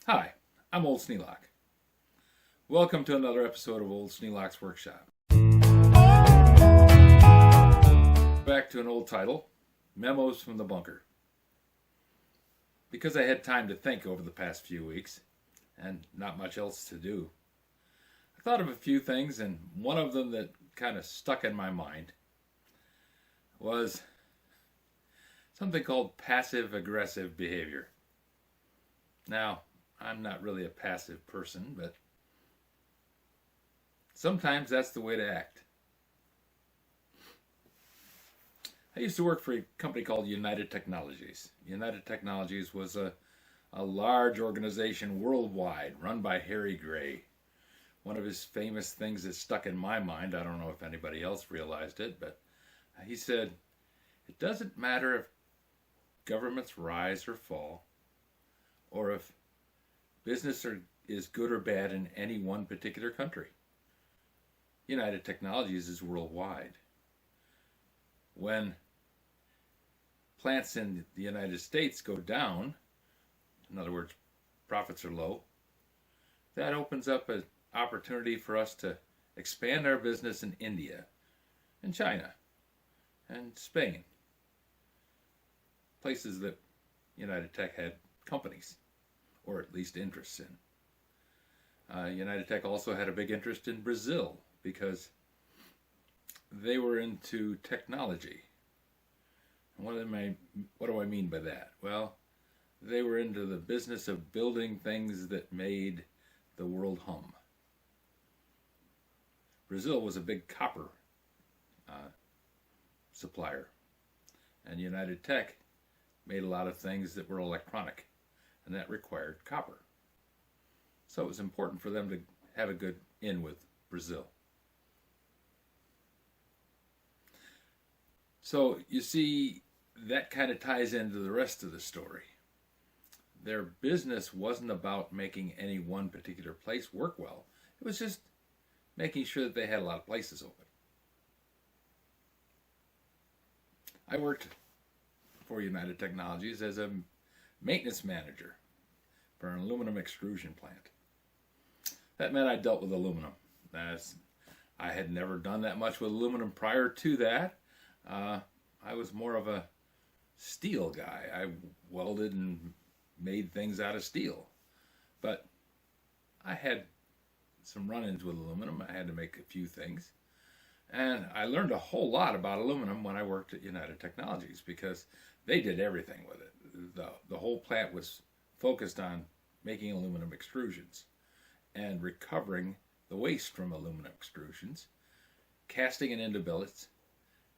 Hi, I'm Old Sneelock. Welcome to another episode of Old Sneelock's Workshop. Back to an old title, Memos from the Bunker. Because I had time to think over the past few weeks, and not much else to do, I thought of a few things, and one of them that kind of stuck in my mind was something called passive-aggressive behavior. Now, I'm not really a passive person, but sometimes that's the way to act. I used to work for a company called United Technologies. United Technologies was a large organization worldwide run by Harry Gray. One of his famous things that stuck in my mind, I don't know if anybody else realized it, but he said, it doesn't matter if governments rise or fall, or if business is good or bad in any one particular country. United Technologies is worldwide. When plants in the United States go down, in other words, profits are low, that opens up an opportunity for us to expand our business in India and China and Spain, places that United Tech had companies, or at least interests in. United Tech also had a big interest in Brazil because they were into technology. And what do I mean by that? Well, they were into the business of building things that made the world hum. Brazil was a big copper supplier, and United Tech made a lot of things that were electronic, and that required copper. So it was important for them to have a good in with Brazil. So you see, that kind of ties into the rest of the story. Their business wasn't about making any one particular place work well. It was just making sure that they had a lot of places open. I worked for United Technologies as a maintenance manager for an aluminum extrusion plant. That meant I dealt with aluminum. I had never done that much with aluminum prior to that. I was more of a steel guy. I welded and made things out of steel. But I had some run-ins with aluminum. I had to make a few things. And I learned a whole lot about aluminum when I worked at United Technologies because they did everything with it. The whole plant was focused on making aluminum extrusions and recovering the waste from aluminum extrusions, casting it into billets,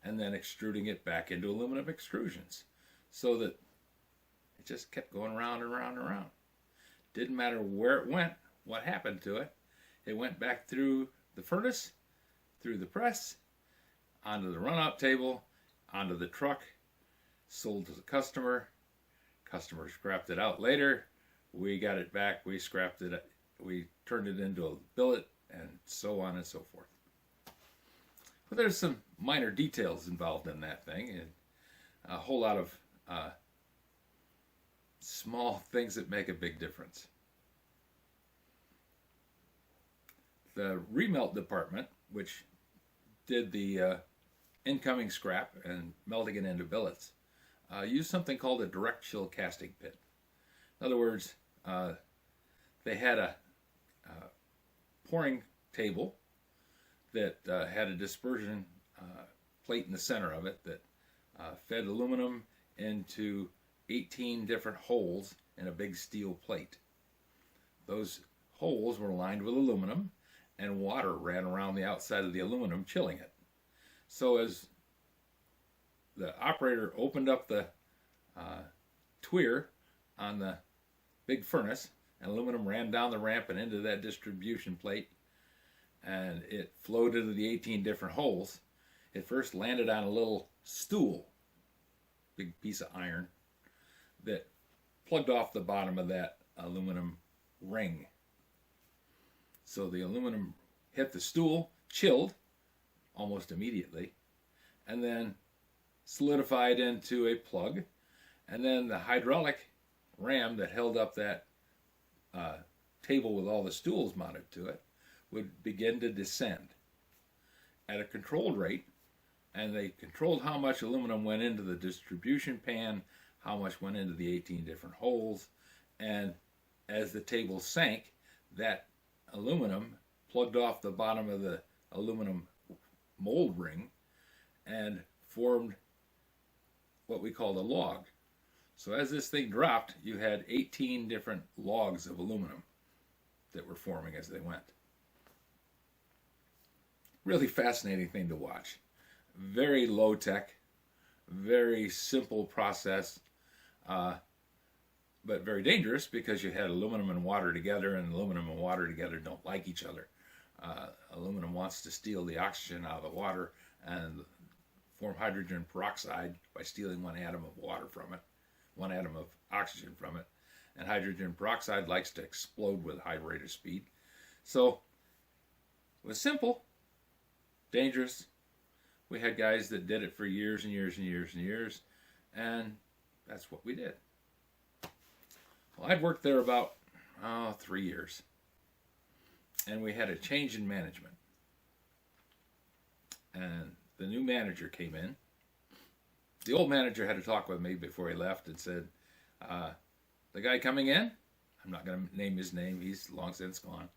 and then extruding it back into aluminum extrusions so that it just kept going around and around and around. Didn't matter where it went, what happened to it. It went back through the furnace, through the press, onto the run-out table, onto the truck, sold to the customer. Customer scrapped it out later. We got it back, we scrapped it, we turned it into a billet, and so on and so forth. But there's some minor details involved in that thing, and a whole lot of small things that make a big difference. The remelt department, which did the incoming scrap and melting it into billets, used something called a direct chill casting pit. In other words, they had a pouring table that had a dispersion plate in the center of it that fed aluminum into 18 different holes in a big steel plate. Those holes were lined with aluminum, and water ran around the outside of the aluminum, chilling it. So as the operator opened up the tuer on the big furnace, and aluminum ran down the ramp and into that distribution plate, and it flowed into the 18 different holes. It first landed on a little stool, big piece of iron, that plugged off the bottom of that aluminum ring. So the aluminum hit the stool, chilled almost immediately, and then solidified into a plug, and then the hydraulic ram that held up that table with all the stools mounted to it would begin to descend at a controlled rate, and they controlled how much aluminum went into the distribution pan, how much went into the 18 different holes, and as the table sank, that aluminum plugged off the bottom of the aluminum mold ring and formed what we called a log. So as this thing dropped, you had 18 different logs of aluminum that were forming as they went. Really fascinating thing to watch. Very low tech, very simple process, but very dangerous because you had aluminum and water together, and aluminum and water together don't like each other. Aluminum wants to steal the oxygen out of the water and form hydrogen peroxide by stealing one atom of water from it, one atom of oxygen from it. And hydrogen peroxide likes to explode with a high rate of speed. So it was simple, dangerous. We had guys that did it for years and years and years and years, and that's what we did. Well, I'd worked there about 3 years, and we had a change in management. And the new manager came in. The old manager had a talk with me before he left and said, the guy coming in, I'm not going to name his name, he's long since gone.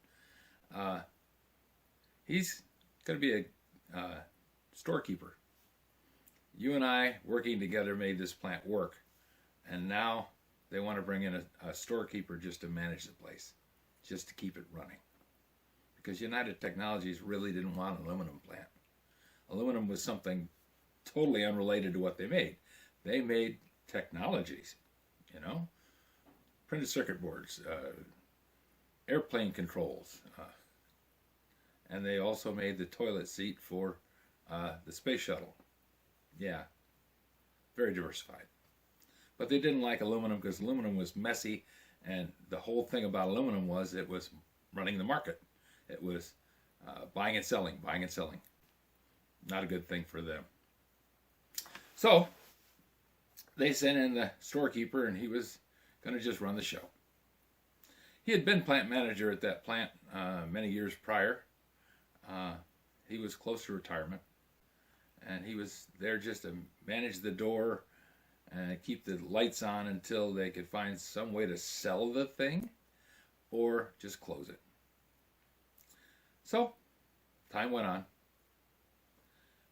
He's going to be a storekeeper. You and I, working together, made this plant work. And now they want to bring in a storekeeper just to manage the place, just to keep it running. Because United Technologies really didn't want an aluminum plant. Aluminum was something totally unrelated to what they made. They made technologies, you know, printed circuit boards, airplane controls, and they also made the toilet seat for the space shuttle. Yeah, very diversified. But they didn't like aluminum because aluminum was messy, and the whole thing about aluminum was it was running the market. It was buying and selling, buying and selling. Not a good thing for them. So they sent in the storekeeper, and he was going to just run the show. He had been plant manager at that plant many years prior. He was close to retirement, and he was there just to manage the door and keep the lights on until they could find some way to sell the thing or just close it. So time went on.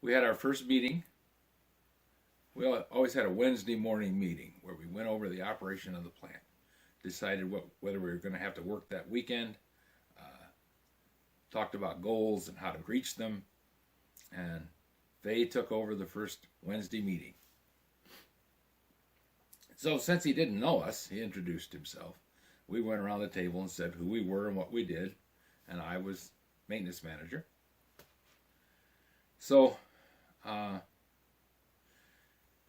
We had our first meeting. We always had a Wednesday morning meeting where we went over the operation of the plant, decided whether we were going to have to work that weekend, talked about goals and how to reach them, and they took over the first Wednesday meeting. So since he didn't know us, he introduced himself. We went around the table and said who we were and what we did, and I was maintenance manager. So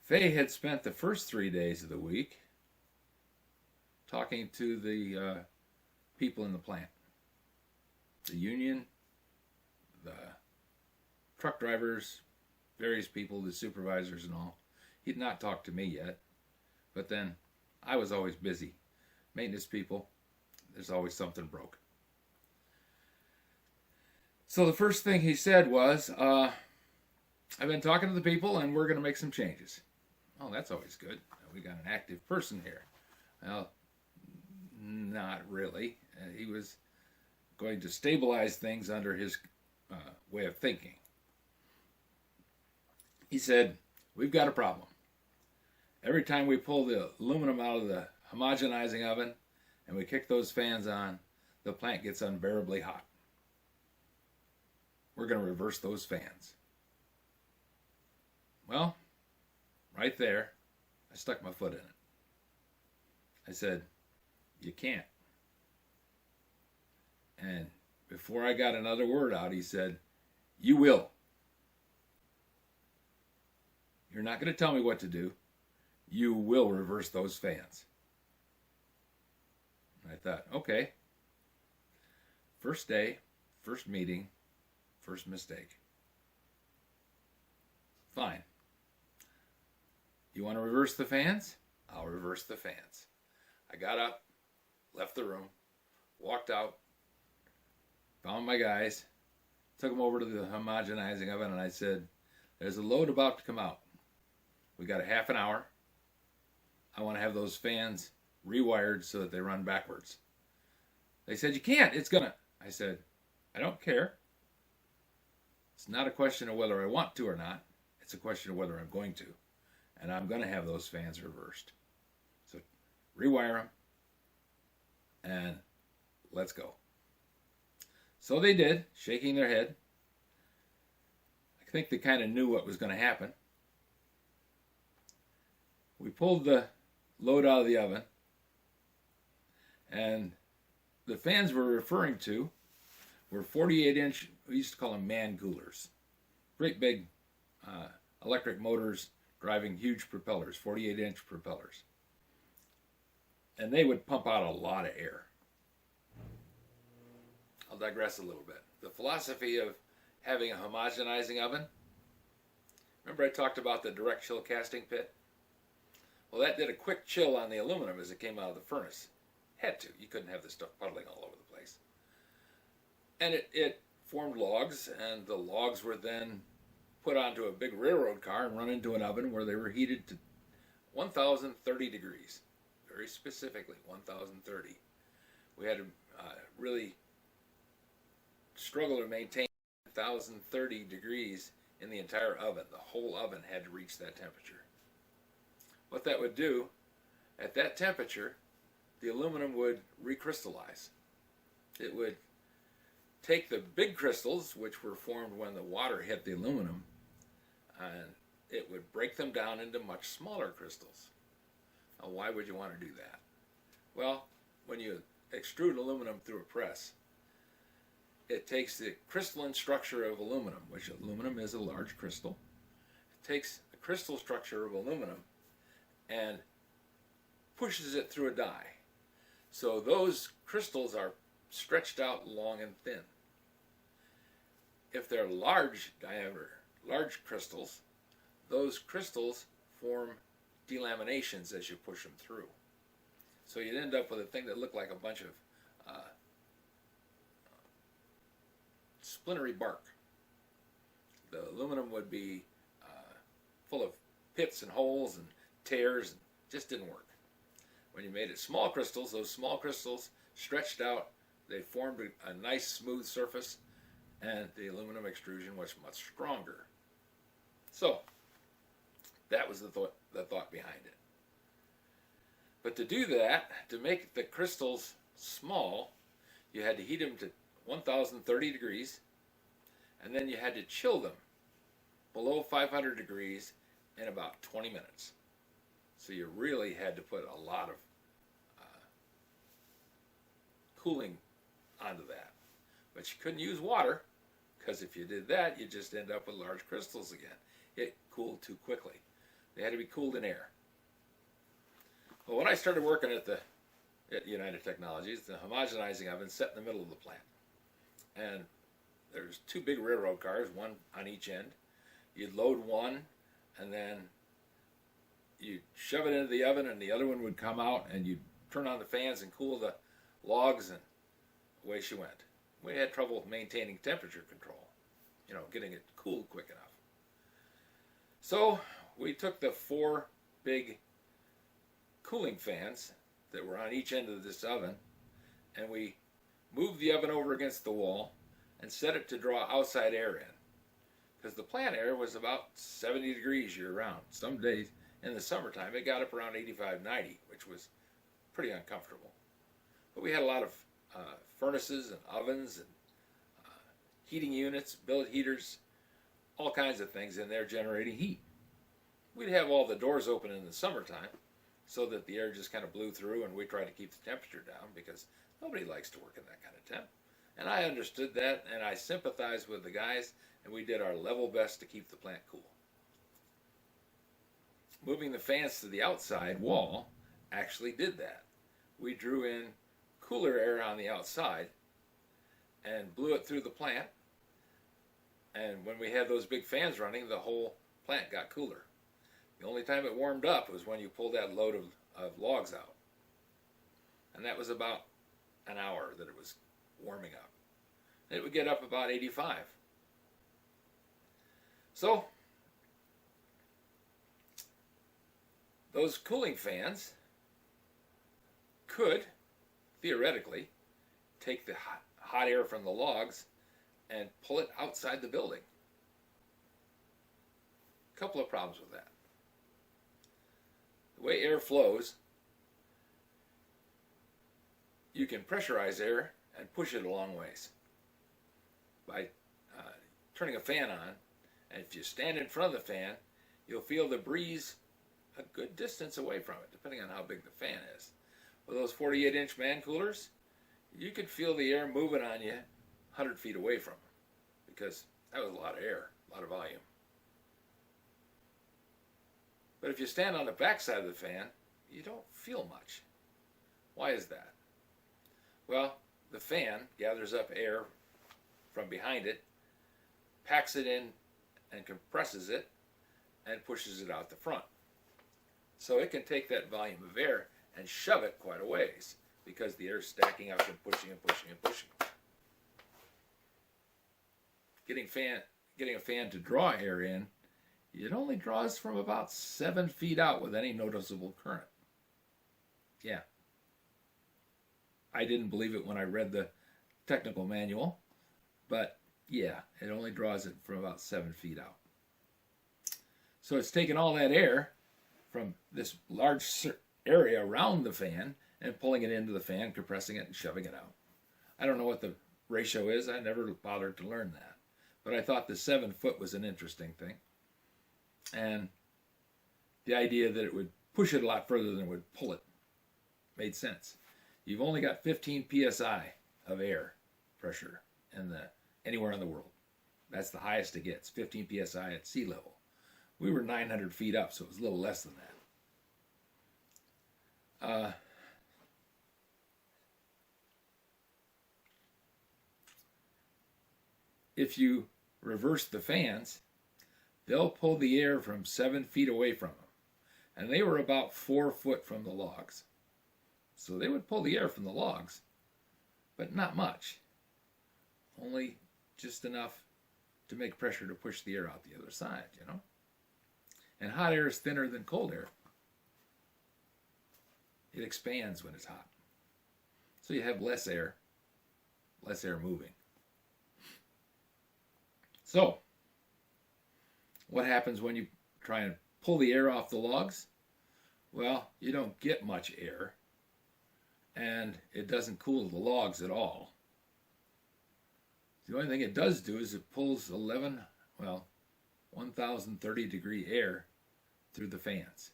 Faye had spent the first 3 days of the week talking to the people in the plant, the union, the truck drivers, various people, the supervisors and all. He'd not talked to me yet, but then I was always busy. Maintenance people, there's always something broke. So the first thing he said was, I've been talking to the people and we're going to make some changes. Oh, that's always good. We got an active person here. Well, not really. He was going to stabilize things under his way of thinking. He said, we've got a problem. Every time we pull the aluminum out of the homogenizing oven and we kick those fans on, the plant gets unbearably hot. We're going to reverse those fans. Well, right there, I stuck my foot in it. I said, you can't. And before I got another word out, he said, you will. You're not going to tell me what to do. You will reverse those fans. And I thought, okay. First day, first meeting, first mistake. Fine. You want to reverse the fans? I'll reverse the fans. I got up, left the room, walked out, found my guys, took them over to the homogenizing oven, and I said, there's a load about to come out. We got a half an hour. I want to have those fans rewired so that they run backwards. They said, you can't, it's gonna. I said, I don't care. It's not a question of whether I want to or not. It's a question of whether I'm going to. And I'm going to have those fans reversed. So rewire them and let's go. So they did, shaking their head. I think they kind of knew what was going to happen. We pulled the load out of the oven, and the fans we're referring to were 48-inch, we used to call them man coolers. Great big electric motors driving huge propellers, 48-inch propellers. And they would pump out a lot of air. I'll digress a little bit. The philosophy of having a homogenizing oven, remember I talked about the direct chill casting pit? Well, that did a quick chill on the aluminum as it came out of the furnace. Had to. You couldn't have this stuff puddling all over the place. And it formed logs, and the logs were then put onto a big railroad car and run into an oven where they were heated to 1,030 degrees. Very specifically, 1,030. We had to really struggle to maintain 1,030 degrees in the entire oven. The whole oven had to reach that temperature. What that would do, at that temperature, the aluminum would recrystallize. It would take the big crystals, which were formed when the water hit the aluminum, and it would break them down into much smaller crystals. Now, why would you want to do that? Well, when you extrude aluminum through a press, it takes the crystalline structure of aluminum, which aluminum is a large crystal. It takes the crystal structure of aluminum and pushes it through a die. So those crystals are stretched out long and thin. If they're large diameter, large crystals, those crystals form delaminations as you push them through. So you'd end up with a thing that looked like a bunch of splintery bark. The aluminum would be full of pits and holes and tears, and just didn't work. When you made it small crystals, those small crystals stretched out, they formed a nice smooth surface, and the aluminum extrusion was much stronger. So that was the thought behind it. But to do that, to make the crystals small, you had to heat them to 1,030 degrees, and then you had to chill them below 500 degrees in about 20 minutes. So you really had to put a lot of cooling onto that. But you couldn't use water, because if you did that, you'd just end up with large crystals again. It cooled too quickly. They had to be cooled in air. Well, when I started working at United Technologies, the homogenizing oven sat in the middle of the plant. And there's two big railroad cars, one on each end. You'd load one, and then you'd shove it into the oven, and the other one would come out, and you'd turn on the fans and cool the logs, and away she went. We had trouble maintaining temperature control, getting it cooled quick enough. So we took the four big cooling fans that were on each end of this oven, and we moved the oven over against the wall and set it to draw outside air in, because the plant air was about 70 degrees year round. Some days in the summertime it got up around 85, 90, which was pretty uncomfortable. But we had a lot of furnaces and ovens and heating units, billet heaters, all kinds of things in there generating heat. We'd have all the doors open in the summertime so that the air just kind of blew through, and we tried to keep the temperature down because nobody likes to work in that kind of temp. And I understood that, and I sympathized with the guys, and we did our level best to keep the plant cool. Moving the fans to the outside wall actually did that. We drew in cooler air on the outside and blew it through the plant, and when we had those big fans running, the whole plant got cooler. The only time it warmed up was when you pulled that load of logs out, and that was about an hour that it was warming up. It would get up about 85. So those cooling fans could, theoretically, take the hot air from the logs and pull it outside the building. A couple of problems with that. The way air flows, you can pressurize air and push it a long ways by turning a fan on, and if you stand in front of the fan, you'll feel the breeze a good distance away from it, depending on how big the fan is. With those 48-inch man coolers, you could feel the air moving on you 100 feet away from them, because that was a lot of air, a lot of volume. But if you stand on the back side of the fan, you don't feel much. Why is that? Well, the fan gathers up air from behind it, packs it in and compresses it, and pushes it out the front. So it can take that volume of air and shove it quite a ways, because the air is stacking up and pushing and pushing and pushing. Getting a fan to draw air in, it only draws from about 7 feet out with any noticeable current. Yeah. I didn't believe it when I read the technical manual, but yeah, it only draws it from about 7 feet out. So it's taking all that air from this large area around the fan and pulling it into the fan, compressing it, and shoving it out. I don't know what the ratio is. I never bothered to learn that. But I thought the 7 foot was an interesting thing. And the idea that it would push it a lot further than it would pull it made sense. You've only got 15 psi of air pressure anywhere in the world. That's the highest it gets, 15 psi at sea level. We were 900 feet up, so it was a little less than that. If you reverse the fans, they'll pull the air from 7 feet away from them. And they were about 4 foot from the logs. So they would pull the air from the logs, but not much. Only just enough to make pressure to push the air out the other side, you know? And hot air is thinner than cold air. It expands when it's hot. So you have less air moving. So, what happens when you try and pull the air off the logs? Well, you don't get much air, and it doesn't cool the logs at all. The only thing it does do is it pulls 1030 degree air through the fans.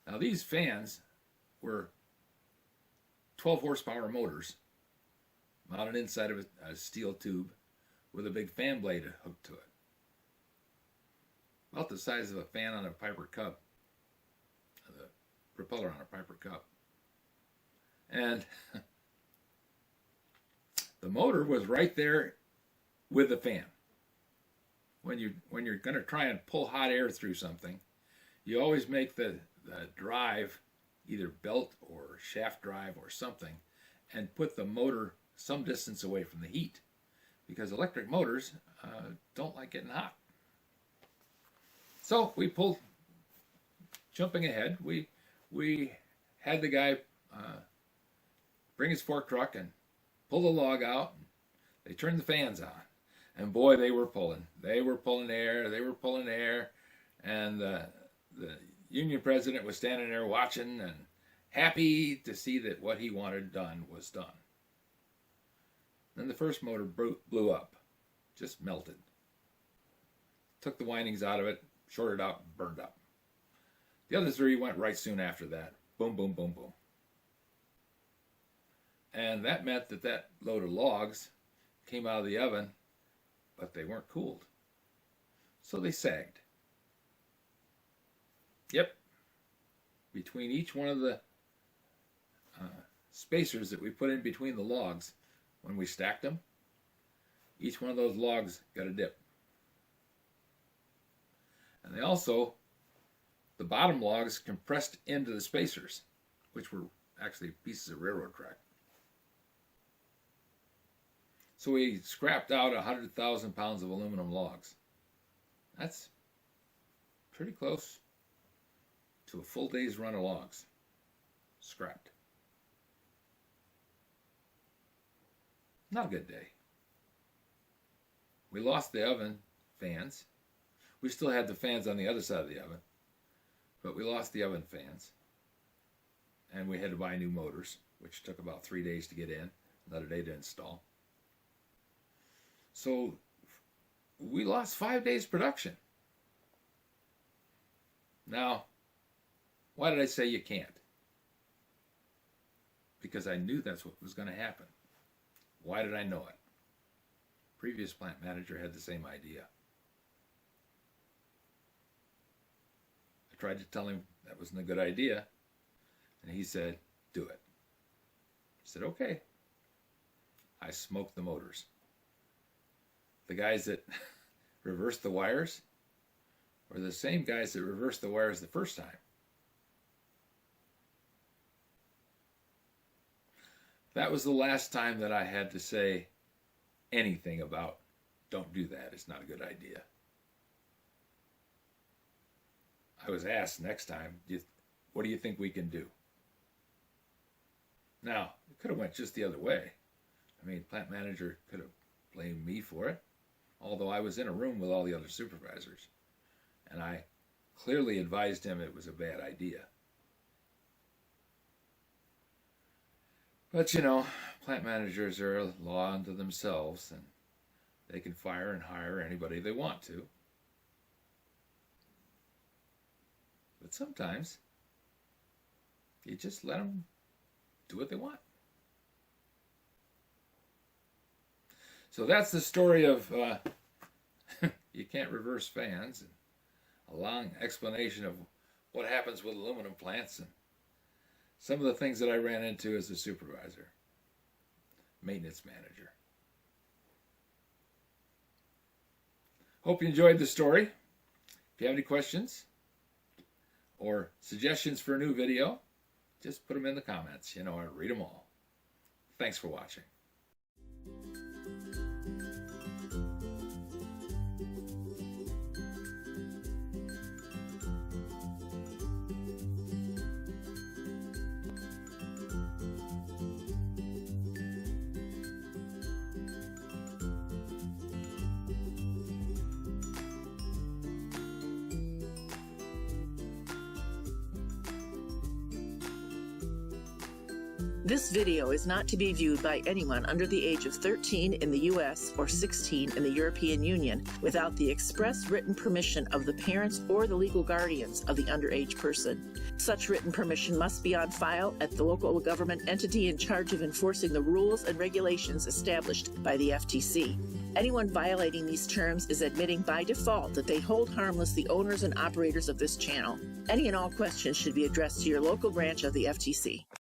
Now these fans were 12 horsepower motors mounted inside of a steel tube with a big fan blade hooked to it. About the size of a fan on a Piper Cub, the propeller on a Piper Cub. And the motor was right there with the fan. When you're going to try and pull hot air through something, you always make the drive either belt or shaft drive or something, and put the motor some distance away from the heat, because electric motors don't like getting hot. So we pulled, jumping ahead, we had the guy bring his fork truck and pull the log out. And they turned the fans on, and boy, they were pulling. They were pulling air. They were pulling air, and the union president was standing there watching and happy to see that what he wanted done was done. Then the first motor blew up, just melted. Took the windings out of it, shorted out, and burned up. The other three went right soon after that. Boom, boom, boom, boom. And that meant that load of logs came out of the oven, but they weren't cooled. So they sagged. Yep. Between each one of the spacers that we put in between the logs, when we stacked them, each one of those logs got a dip. And they also, the bottom logs compressed into the spacers, which were actually pieces of railroad track. So we scrapped out 100,000 pounds of aluminum logs. That's pretty close to a full day's run of logs. Scrapped. Not a good day. We lost the oven fans. We still had the fans on the other side of the oven, but we lost the oven fans. And we had to buy new motors, which took about 3 days to get in, another day to install. So we lost 5 days production. Now, why did I say you can't? Because I knew that's what was going to happen. Why did I know it? Previous plant manager had the same idea. I tried to tell him that wasn't a good idea, and he said, do it. I said, okay. I smoked the motors. The guys that reversed the wires were the same guys that reversed the wires the first time. That was the last time that I had to say anything about, don't do that, it's not a good idea. I was asked next time, what do you think we can do? Now, it could have went just the other way. I mean, plant manager could have blamed me for it, although I was in a room with all the other supervisors, and I clearly advised him it was a bad idea. But, you know, plant managers are a law unto themselves, and they can fire and hire anybody they want to. But sometimes, you just let them do what they want. So that's the story of you can't reverse fans, and a long explanation of what happens with aluminum plants, and some of the things that I ran into as a supervisor, maintenance manager. Hope you enjoyed the story. If you have any questions or suggestions for a new video, just put them in the comments. You know, I read them all. Thanks for watching. This video is not to be viewed by anyone under the age of 13 in the U.S. or 16 in the European Union without the express written permission of the parents or the legal guardians of the underage person. Such written permission must be on file at the local government entity in charge of enforcing the rules and regulations established by the FTC. Anyone violating these terms is admitting by default that they hold harmless the owners and operators of this channel. Any and all questions should be addressed to your local branch of the FTC.